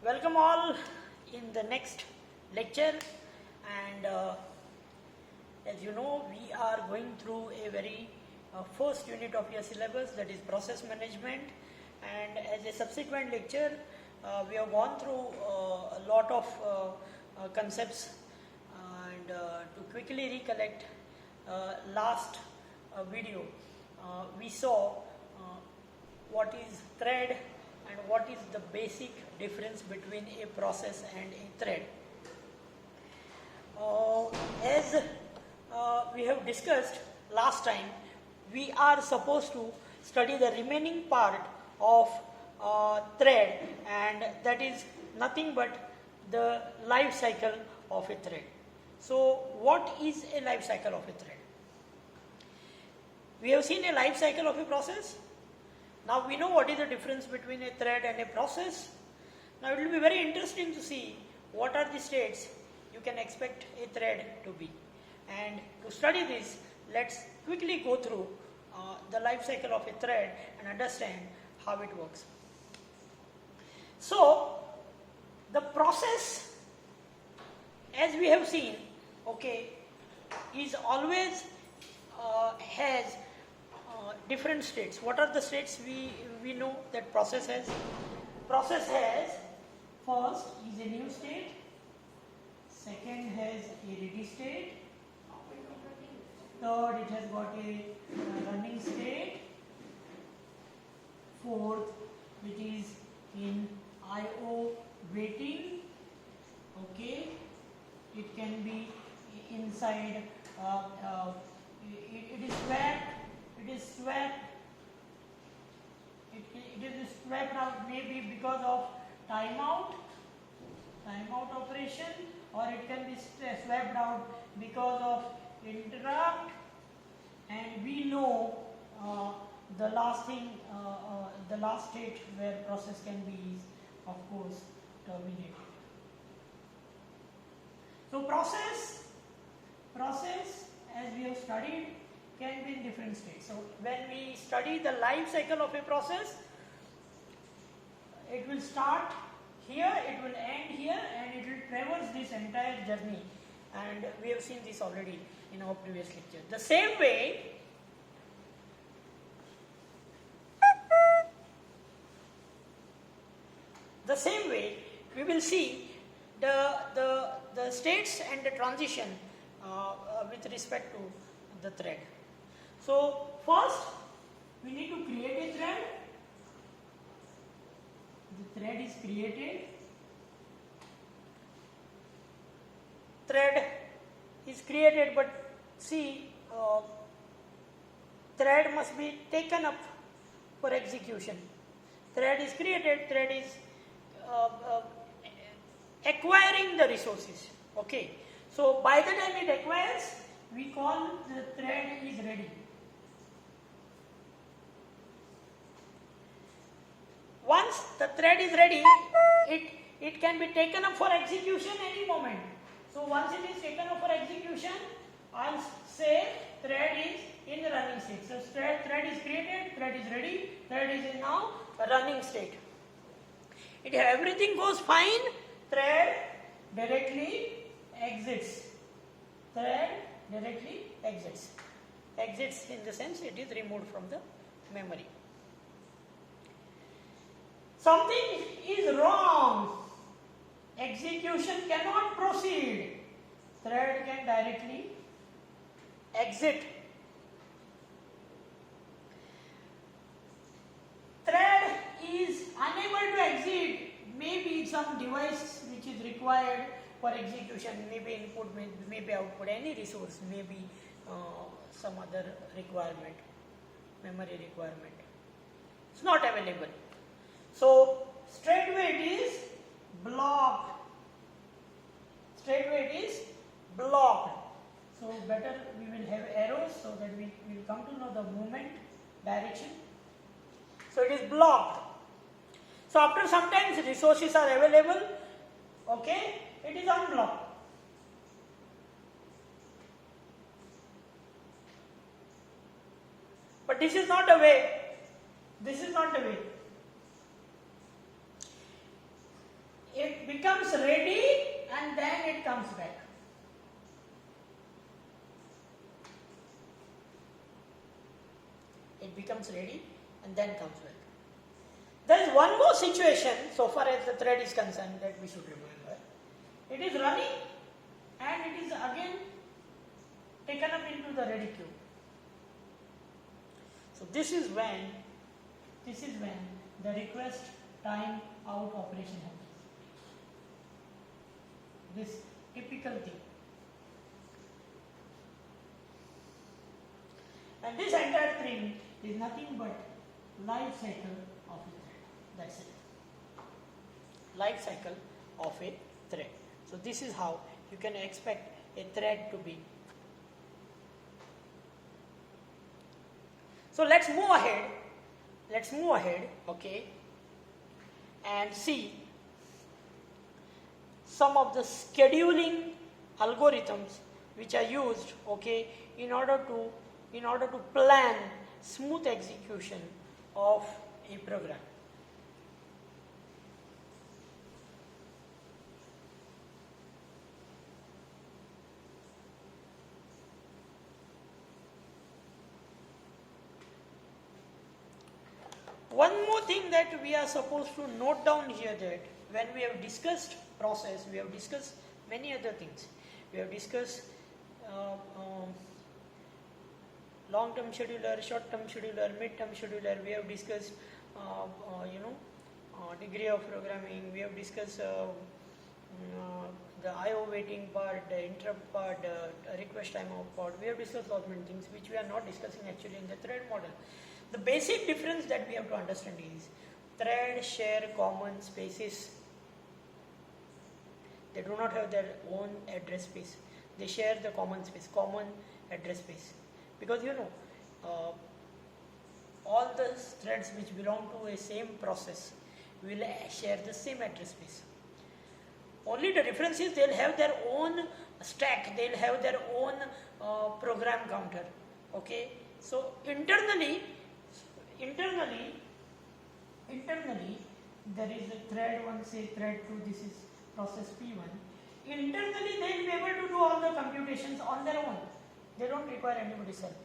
Welcome all in the next lecture, and as you know, we are going through a very first unit of your syllabus, that is process management, and as a subsequent lecture we have gone through a lot of concepts, and to quickly recollect, last video we saw what is thread and what is the basic difference between a process and a thread. As we have discussed last time, we are supposed to study the remaining part of thread, and that is nothing but the life cycle of a thread. So what is a life cycle of a thread? We have seen a life cycle of a process. Now we know what is the difference between a thread and a process. Now it will be very interesting to see what are the states you can expect a thread to be. And to study this, let's quickly go through the life cycle of a thread and understand how it works. So the process, as we have seen, is always has different states. What are the states we know that process has? Process has, first is a new state, second has a ready state, third it has got a running state, fourth it is in IO waiting, it can be inside, it is swapped, it is swapped out, maybe because of timeout operation, or it can be swapped out because of interrupt, and we know the last thing, the last state where process can be is, of course, terminated. So process, as we have studied, can be in different states. So when we study the life cycle of a process, it will start here, it will end here, and it will traverse this entire journey, and we have seen this already in our previous lecture. The same way, we will see the states and the transition with respect to the thread. So first we need to create a thread. The thread is created. Thread is created, but see, thread must be taken up for execution. Thread is created, thread is acquiring the resources. So by the time it acquires, we call the thread is ready. Once the thread is ready, it can be taken up for execution any moment. So once it is taken up for execution, I'll say thread is in the running state. So thread is created, thread is ready, thread is in now a running state. If everything goes fine, thread directly exits. Exits in the sense it is removed from the memory. Something is wrong. Execution cannot proceed. Thread can directly exit. Thread is unable to exit. Maybe some device which is required for execution, maybe input, maybe output, any resource, maybe some other requirement, memory requirement. It's not available. So straightway it is blocked. So better we will have arrows so that we will come to know the movement direction. So it is blocked. So after some time resources are available, it is unblocked. But this is not the way. ready and then it comes back. It becomes ready and then comes back. There is one more situation so far as the thread is concerned that we should remember. It is running and it is again taken up into the ready queue. So this is when the request time out operation happens. This typical thing. And this entire thing is nothing but life cycle of a thread. That's it. Life cycle of a thread. So this is how you can expect a thread to be. So let's move ahead. Okay, and see some of the scheduling algorithms which are used, okay, in order to plan smooth execution of a program. One more thing that we are supposed to note down here, that when we have discussed process, we have discussed many other things. We have discussed long-term scheduler, short-term scheduler, mid-term scheduler. We have discussed degree of programming. We have discussed the I/O waiting part, the interrupt part, request timeout part. We have discussed lot many things which we are not discussing actually in the thread model. The basic difference that we have to understand is threads share common spaces. They do not have their own address space. They share the common space, common address space. Because all the threads which belong to a same process will share the same address space. Only the difference is they'll have their own stack, they'll have their own program counter. Okay, so internally there is a thread 1, say thread 2, this is process P1. Internally they will be able to do all the computations on their own. They don't require anybody's help.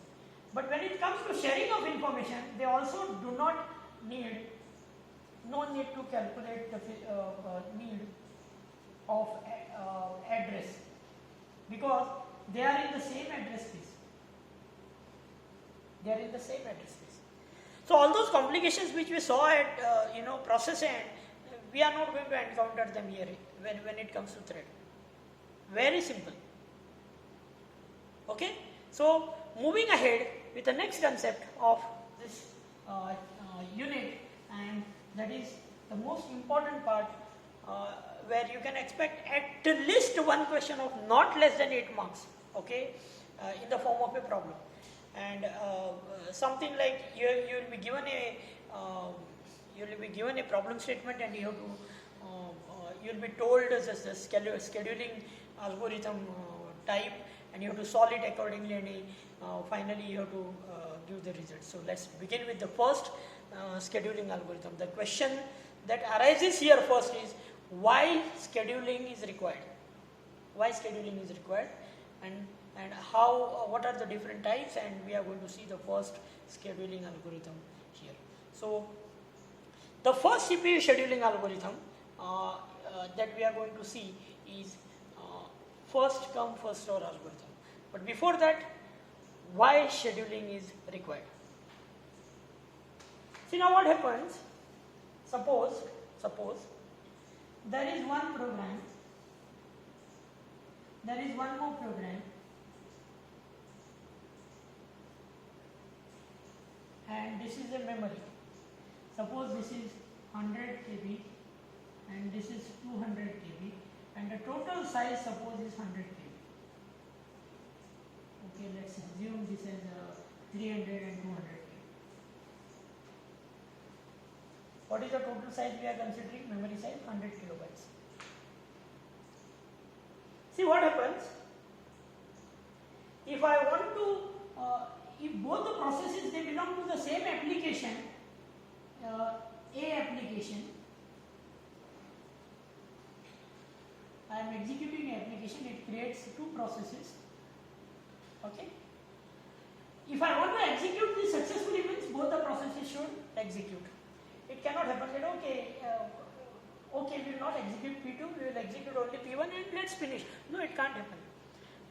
But when it comes to sharing of information, they also do not need, no need to calculate the need of address, because they are in the same address space. They are in the same address space. So all those complications which we saw at process end, we are not going to encounter them here when it comes to thread. Very simple. Okay. So moving ahead with the next concept of this unit, and that is the most important part, where you can expect at least one question of not less than 8 marks. Okay, in the form of a problem. And something like you will be given a problem statement, and you have to you will be told the scheduling algorithm type, and you have to solve it accordingly, and finally you have to give the results. So let's begin with the first scheduling algorithm. The question that arises here first is why scheduling is required. Why scheduling is required, and how, what are the different types, and we are going to see the first scheduling algorithm here. So the first CPU scheduling algorithm that we are going to see is first come first serve algorithm. But before that, why scheduling is required? See, now what happens, suppose there is one program, there is one more program, and this is a memory. Suppose this is 100 KB and this is 200 KB, and the total size suppose is 100 KB. Okay, let's assume this is 300 and 200 KB. What is the total size we are considering? Memory size 100 kilobytes. See what happens if I want to, if both the processes they belong to the same application, A application, am executing an application, it creates two processes. Okay. If I want to execute this successfully, means both the processes should execute. It cannot happen that okay, we will not execute P2, we will execute only P1 and let's finish. No, it can't happen.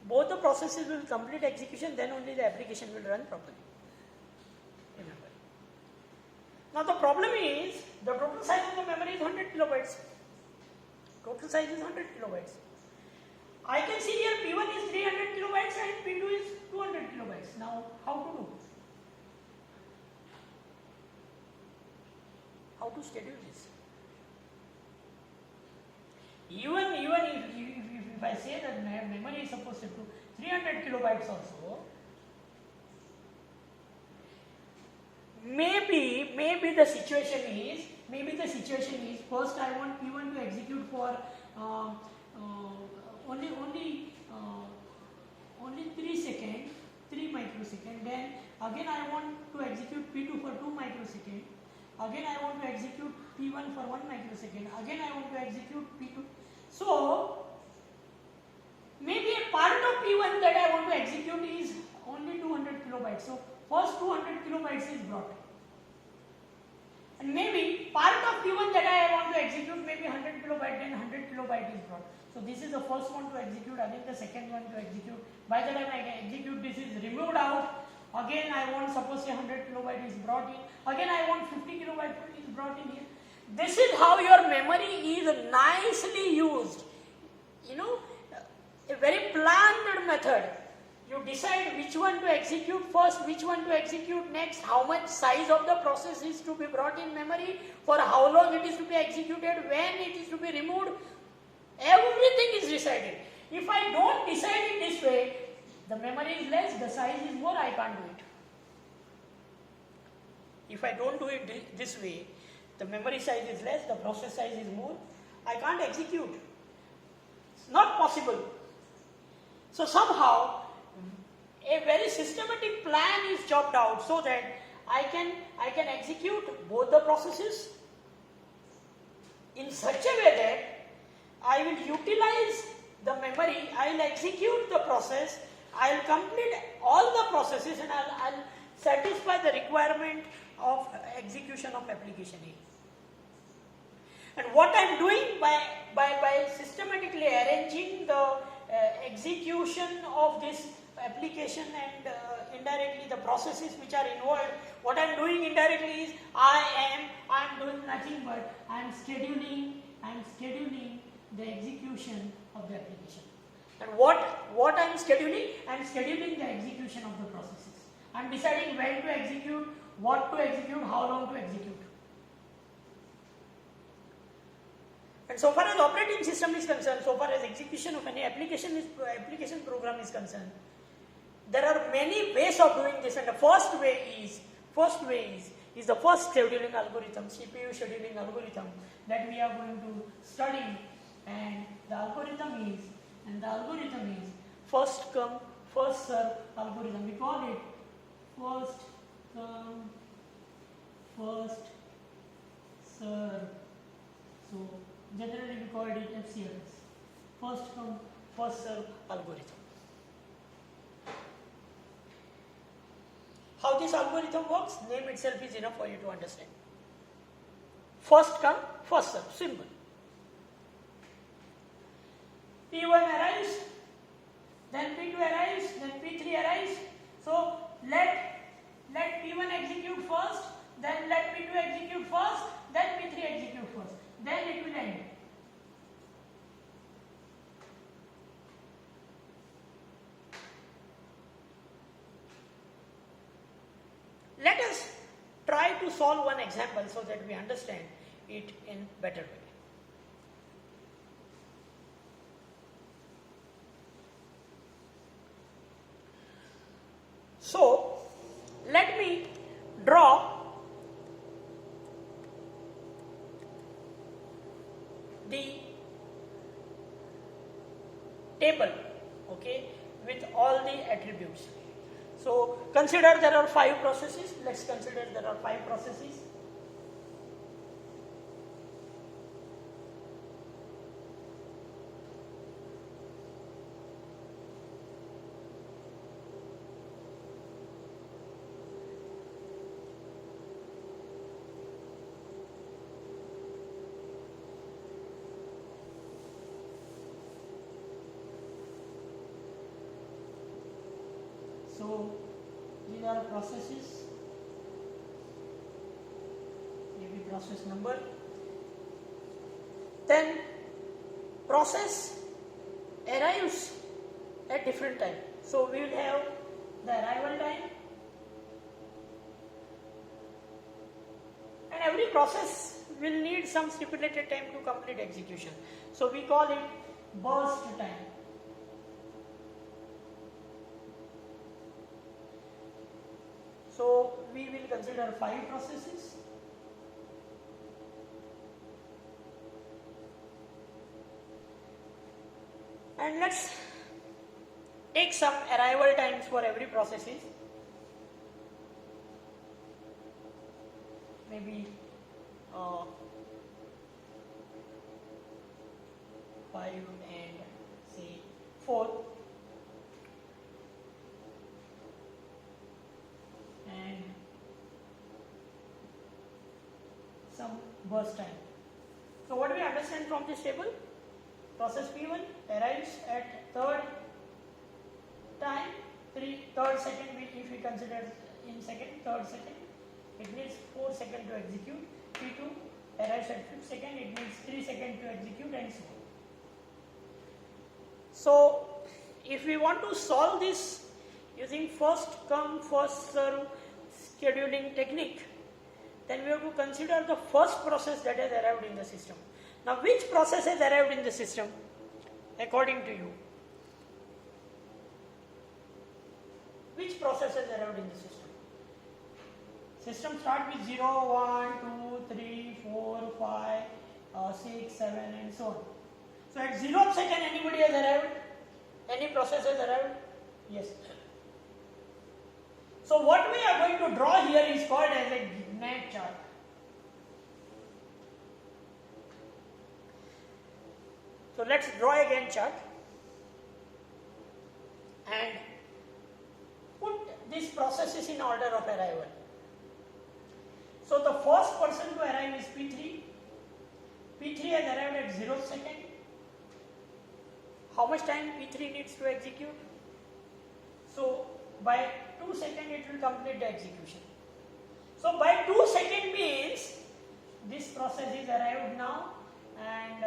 Both the processes will complete execution, then only the application will run properly. Remember. Now the problem is, the total size of the memory is 100 kilobytes. Total size is 100 kilobytes. I can see here P1 is 300 kilobytes and P2 is 200 kilobytes. Now, how to do? How to schedule this? Even if I say that memory is supposed to do 300 kilobytes also, maybe the situation is first I want P1 to execute for only 3 seconds, 3 microseconds. Then again I want to execute P2 for 2 microseconds. Again I want to execute P1 for 1 microsecond. Again I want to execute P2. So maybe a part of P1 that I want to execute is only 200 kilobytes. So first 200 kilobytes is brought. And maybe part of P1 that I want to execute maybe 100 kilobyte, then 100 kilobyte is brought. So this is the first one to execute, again the second one to execute. By the time I execute, this is removed out. Again I want, suppose say 100 kilobyte is brought in. Again I want 50 kilobyte is brought in here. This is how your memory is nicely used. You know, a very planned method. You decide which one to execute first, which one to execute next, how much size of the process is to be brought in memory, for how long it is to be executed, when it is to be removed. Everything is decided. If I don't decide it this way, the memory is less, the size is more, I can't do it. If I don't do it this way, the memory size is less, the process size is more, I can't execute. It's not possible. So somehow, a very systematic plan is chopped out so that I can execute both the processes in such a way that I will utilize the memory, I will execute the process, I will complete all the processes and I'll satisfy the requirement of execution of application A. And what I am doing by systematically arranging the execution of this application and indirectly the processes which are involved, what I am doing indirectly is I am doing nothing but I am scheduling the execution of the application. And what I am scheduling? I am scheduling the execution of the processes. I am deciding when to execute, what to execute, how long to execute. And so far as operating system is concerned, so far as execution of any application program is concerned, there are many ways of doing this, and the first way is the first scheduling algorithm, CPU scheduling algorithm that we are going to study, and the algorithm is first come first serve algorithm. We call it first come first serve. So generally we call it FCFS, first come first serve algorithm. How this algorithm works, name itself is enough for you to understand. First come, first serve, simple. P1 arrives, then P2 arrives, then P3 arrives. So let P1 execute first, then let P2 execute first, then P3 execute first. Then it will end. Let us try to solve one example so that we understand it in better way. So, let me draw the table, okay, with all the attributes. So, consider there are 5 processes. Let's consider there are 5 processes. So these are processes, maybe process number. Then process arrives at different time. So we will have the arrival time, and every process will need some stipulated time to complete execution. So we call it burst time. So we will consider 5 processes. And let's take some arrival times for every processes. Maybe 5 and say 4. And some burst time. So what do we understand from this table? Process P1 arrives at third time, third second, if we consider in second, third second, it needs 4 seconds to execute. P2 arrives at 5th second, it needs 3 seconds to execute, and so on. So if we want to solve this using first come first serve scheduling technique, then we have to consider the first process that has arrived in the system. Now which process has arrived in the system according to you? Which process has arrived in the system? System starts with 0, 1, 2, 3, 4, 5, 6, 7 and so on. So at 0th second anybody has arrived? Any process has arrived? Yes. So what we are going to draw here is called as a Gantt chart. So let's draw a Gantt chart and put these processes in order of arrival. So the first person to arrive is P3. P3 has arrived at 0th second. How much time P3 needs to execute? So by 2 seconds it will complete the execution. So by 2 seconds means this process is arrived now, and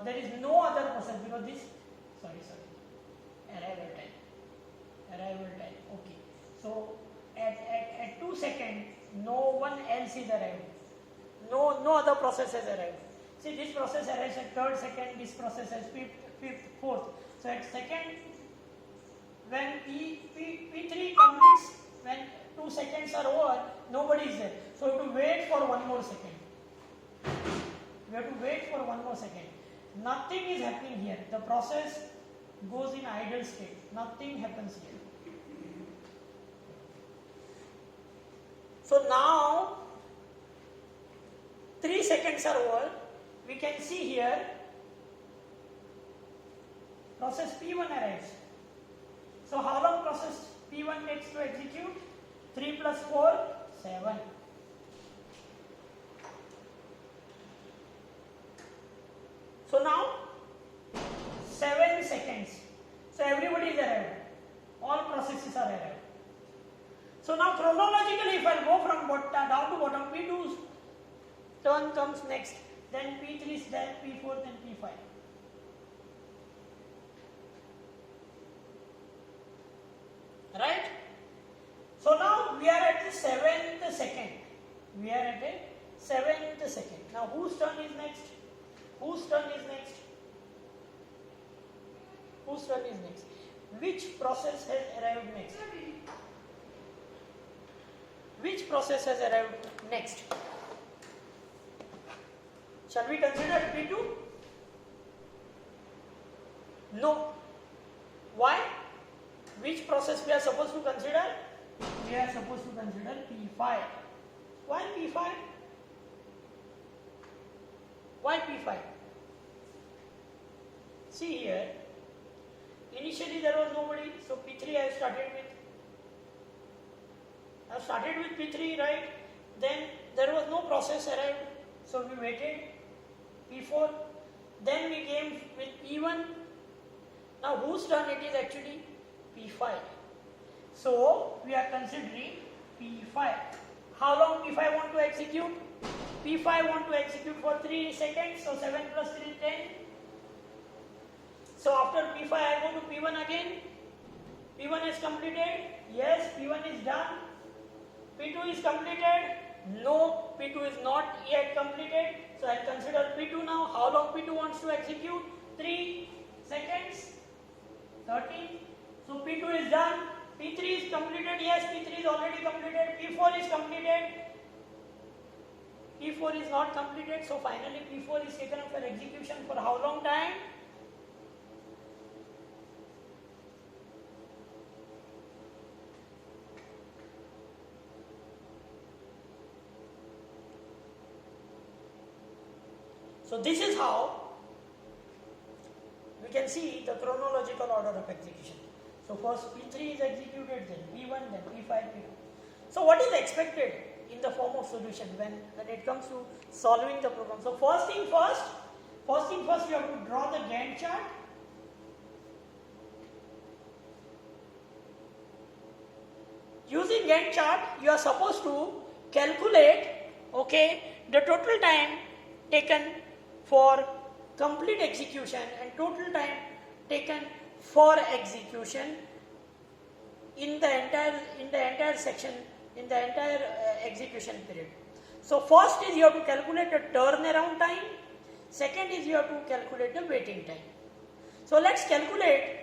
there is no other process because this, arrival time, okay. So at 2 seconds, no one else is arrived. No other process has arrived. See, this process arrives at 3rd second, this process has 5th, 4th. So at second, when P3 completes, when 2 seconds are over, nobody is there. So we have to wait for 1 more second. Nothing is happening here. The process goes in idle state. Nothing happens here. So now 3 seconds are over. We can see here process P1 arrives. So how long process P1 takes to execute? 3 plus 4, 7. So now 7 seconds. So everybody is arrived. All processes are arrived. So now chronologically, if I go from down to bottom, P2's turn comes next. Then P3 is there, P4, then P5. Right? So now we are at the 7th second. Now whose turn is next? Which process has arrived next? Shall we consider P2? No. Why? Which process we are supposed to consider? We are supposed to consider P5. Why P5? See here, initially there was nobody, so P3 I have started with P3, right? Then there was no process arrived, so we waited. P4, then we came with P1. Now whose turn it is actually? P5. So we are considering P5. How long P5 want to execute? P5 want to execute for 3 seconds, so 7 plus 3 is 10. So after P5 I go to P1 again. P1 is completed. Yes, P1 is done. P2 is completed. No, P2 is not yet completed. So I will consider P2 now. How long P2 wants to execute? 3 seconds. 13. So P2 is done. P3 is completed. Yes, P3 is already completed. P4 is completed. P4 is not completed. So finally P4 is taken up for execution for how long time? So this is how we can see the chronological order of execution. So first P3 is executed, then P1, then P5, P2. So what is expected in the form of solution when it comes to solving the program? So first thing first you have to draw the Gantt chart. Using Gantt chart, you are supposed to calculate, the total time taken for complete execution and total time taken for execution in the entire section, in the entire execution period. So first is you have to calculate the turnaround time. Second is you have to calculate the waiting time. So let's calculate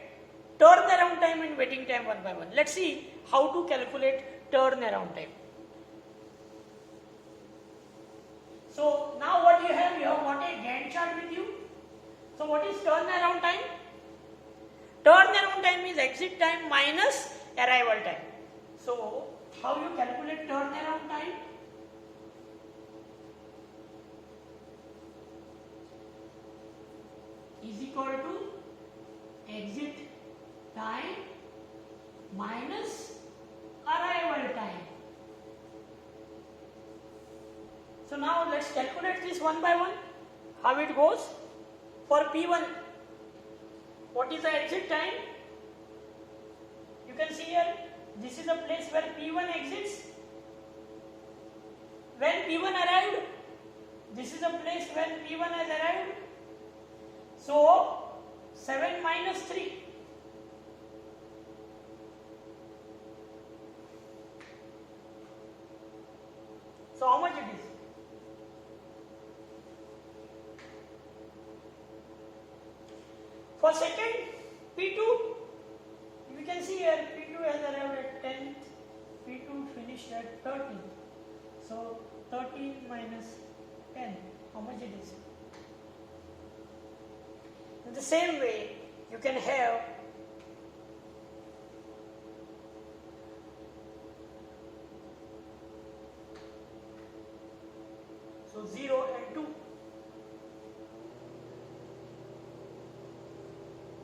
turnaround time and waiting time one by one. Let's see how to calculate turnaround time. So now what you have got a Gantt chart with you. So what is turnaround time? Turnaround time is exit time minus arrival time. So how you calculate turnaround time? Is equal to exit time minus arrival time. So now let's calculate this one by one. How it goes? For P1, what is the exit time? You can see here, this is the place where P1 exits. When P1 arrived, this is the place when P1 has arrived. So 7 minus 3. So how much it is? For second P2, we can see here P2 has arrived at 10th, P2 finished at 13th. So 13 minus 10, how much it is? In the same way, you can have so 0 and 2.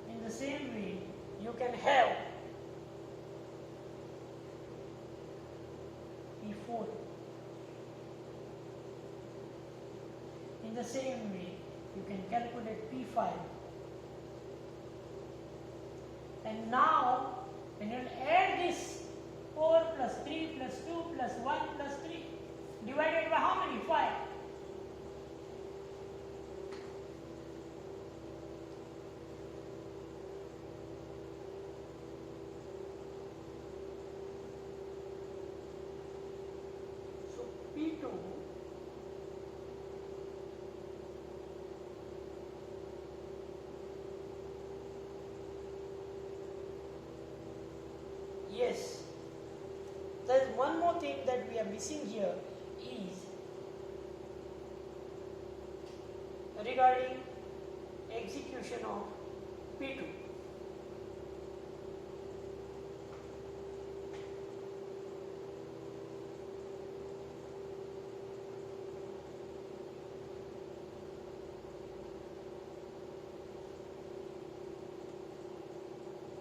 In the same way, you can have P4. In the same way, you can calculate P5. And now, when you add this 4 plus 3 plus 2 plus 1 plus 3, divided by how many? 5. So P2 yes, there is one more thing that we are missing here is regarding execution of P2.